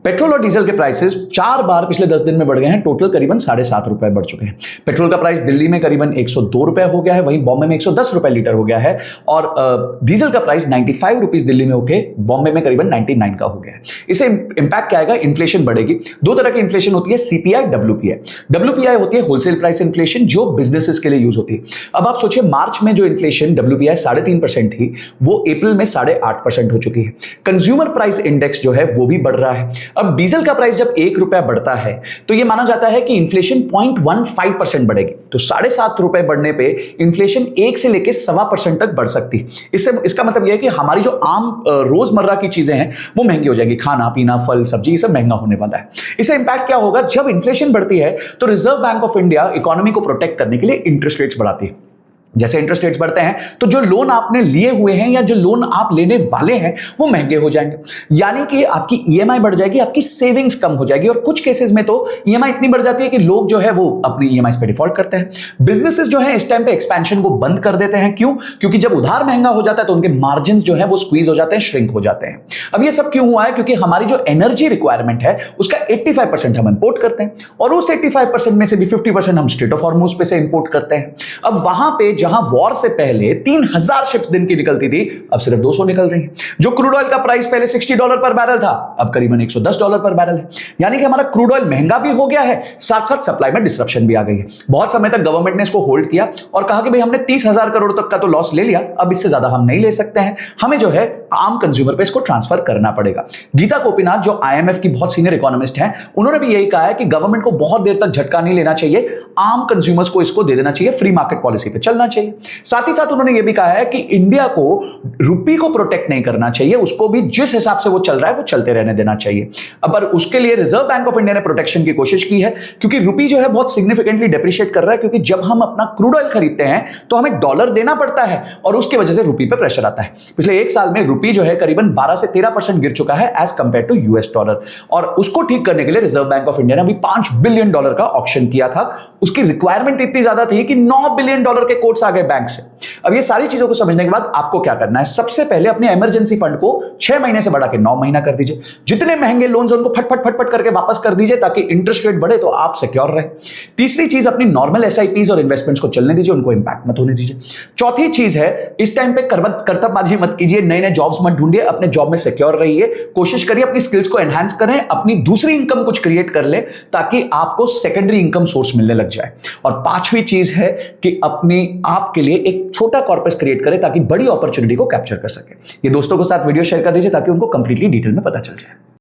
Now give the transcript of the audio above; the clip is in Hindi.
पेट्रोल और डीजल के प्राइसेस 4 बार पिछले 10 दिन में बढ़ गए हैं। टोटल करीबन 7.5 रुपए बढ़ चुके हैं। पेट्रोल का प्राइस दिल्ली में करीबन 102 रुपए हो गया है, वहीं बॉम्बे में 110 रुपए लीटर हो गया है, और डीजल का प्राइस 95 रुपीज दिल्ली में होके बॉम्बे में करीबन 99 का हो गया है। इससे इंपैक्ट क्या आएगा? इन्फ्लेशन बढ़ेगी। दो तरह की इन्फ्लेशन होती है, सीपीआई, डब्ल्यूपीआई। डब्ल्यूपीआई होती है होलसेल प्राइस इन्फ्लेशन, जो बिजनेसेस के लिए यूज होती है। अब आप सोचिए, मार्च में जो इन्फ्लेशन डब्ल्यूपीआई 3.5% थी, वो अप्रैल में 8.5% हो चुकी है। कंज्यूमर प्राइस इंडेक्स जो है वो भी बढ़ रहा है। अब डीजल का प्राइस जब 1 रुपया बढ़ता है तो यह माना जाता है कि इन्फ्लेशन 0.15% बढ़ेगी। तो 7.5 रुपए बढ़ने पे इन्फ्लेशन 1 से लेकर 1.25% तक बढ़ सकती है। इसका मतलब यह है कि हमारी जो आम रोजमर्रा की चीजें हैं वो महंगी हो जाएंगी। खाना पीना, फल सब्जी, ये सब महंगा होने वाला है। इससे इंपैक्ट क्या होगा? जब इन्फ्लेशन बढ़ती है तो reserve bank of India economy को प्रोटेक्ट करने के लिए इंटरेस्ट रेट्स बढ़ाती है। जैसे इंटरेस्ट रेट्स बढ़ते हैं तो जो लोन आपने लिए हुए हैं या जो लोन आप लेने वाले हैं वो महंगे हो जाएंगे, यानी कि आपकी ईएमआई बढ़ जाएगी, आपकी सेविंग्स कम हो जाएगी, और कुछ केसेस में तो ईएमआई इतनी बढ़ जाती है कि लोग जो है वो अपनी ईएमआई पे डिफॉल्ट करते हैं। बिजनेसेस जो है इस टाइम पे एक्सपेंशन को बंद कर देते हैं। क्यों? क्योंकि जब उधार महंगा हो जाता है तो उनके मार्जिन जो है वो स्क्वीज हो जाते हैं, श्रिंक हो जाते हैं। अब ये सब क्यों हुआ है? क्योंकि हमारी जो एनर्जी रिक्वायरमेंट है उसका 85% हम इंपोर्ट करते हैं, और उस 85% में से भी 50% हम स्ट्रेट ऑफ हॉर्मुज पे से इंपोर्ट करते हैं। अब वहां पे जहां वॉर से पहले 3000 शिप्स दिन की निकलती थी, अब सिर्फ 200 निकल रही हैं। जो क्रूड ऑयल का प्राइस पहले $60 पर बैरल था, अब करीबन $110 पर बैरल है। यानी कि हमारा क्रूड ऑयल महंगा भी हो गया है, साथ साथ सप्लाई में डिसरप्शन भी आ गई है। बहुत समय तक गवर्नमेंट ने इसको होल्ड किया और कहा कि भाई हमने 30,000 करोड़ तक का तो लॉस ले लिया, अब इससे ज्यादा हम नहीं ले सकते हैं, हमें जो है आम कंज्यूमर पे इसको ट्रांसफर करना पड़ेगा। गीता गोपीनाथ जो आईएमएफ की बहुत सीनियर इकोनॉमिस्ट हैं, उन्होंने भी यही कहा है कि गवर्नमेंट को बहुत देर तक झटका नहीं लेना चाहिए, आम कंज्यूमर्स को इसको दे देना चाहिए, फ्री मार्केट पॉलिसी पे चलना चाहिए। साथ ही साथ उन्होंने यह भी कहा है कि इंडिया को रुपी को प्रोटेक्ट नहीं करना चाहिए, उसको भी जिस हिसाब से वो चल रहा है वो चलते रहने देना चाहिए। अब उसके लिए रिजर्व बैंक ऑफ इंडिया ने प्रोटेक्शन की कोशिश की है, क्योंकि रुपी जो है बहुत सिग्निफिकेंटली डेप्रिशिएट कर रहा है, क्योंकि जब हम अपना क्रूड ऑयल खरीदते हैं तो हमें डॉलर देना पड़ता है और उसकी वजह से रुपी पे प्रेशर आता है। पिछले एक साल में रुपी जो है करीबन 12 से 13% गिर चुका है as compare to US dollar, और उसको ठीक करने के लिए रिजर्व बैंक ऑफ इंडिया ने अभी $5 बिलियन का ऑक्शन किया था। उसकी रिक्वायरमेंट इतनी ज्यादा थी कि $9 बिलियन के कोट्स आ गए बैंक से। अब ये सारी चीजों को समझने के बाद आपको क्या करना है? सबसे पहले अपने इमरजेंसी फंड को 6 महीने से बढ़ा के 9 महीना कर दीजिए। जितने महंगे लोन्स उनको फटफट करके वापस कर दीजिए ताकि इंटरेस्ट रेट बढ़े तो आप सिक्योर रहे। तीसरी चीज, अपनी नॉर्मल एसआईपीज और इन्वेस्टमेंट्स को चलने दीजिए, उनको इंपैक्ट मत होने दीजिए। चौथी चीज है, इस टाइम पे करतबबाजी मत कीजिए, नए नए जॉब्स मत ढूंढिए, अपने जॉब में सिक्योर रहिए, कोशिश करिए अपनी स्किल्स को एनहांस करें, अपनी दूसरी इनकम कुछ क्रिएट कर ले ताकि आपको सेकेंडरी इनकम सोर्स मिलने लग जाए। और पांचवी चीज है कि अपने आप के लिए एक छोटा कॉर्पस क्रिएट करें ताकि बड़ी अपॉर्चुनिटी को कैप्चर कर सके। ये दोस्तों के साथ वीडियो शेयर कर दीजिए ताकि उनको कंप्लीटली डिटेल में पता चल जाए।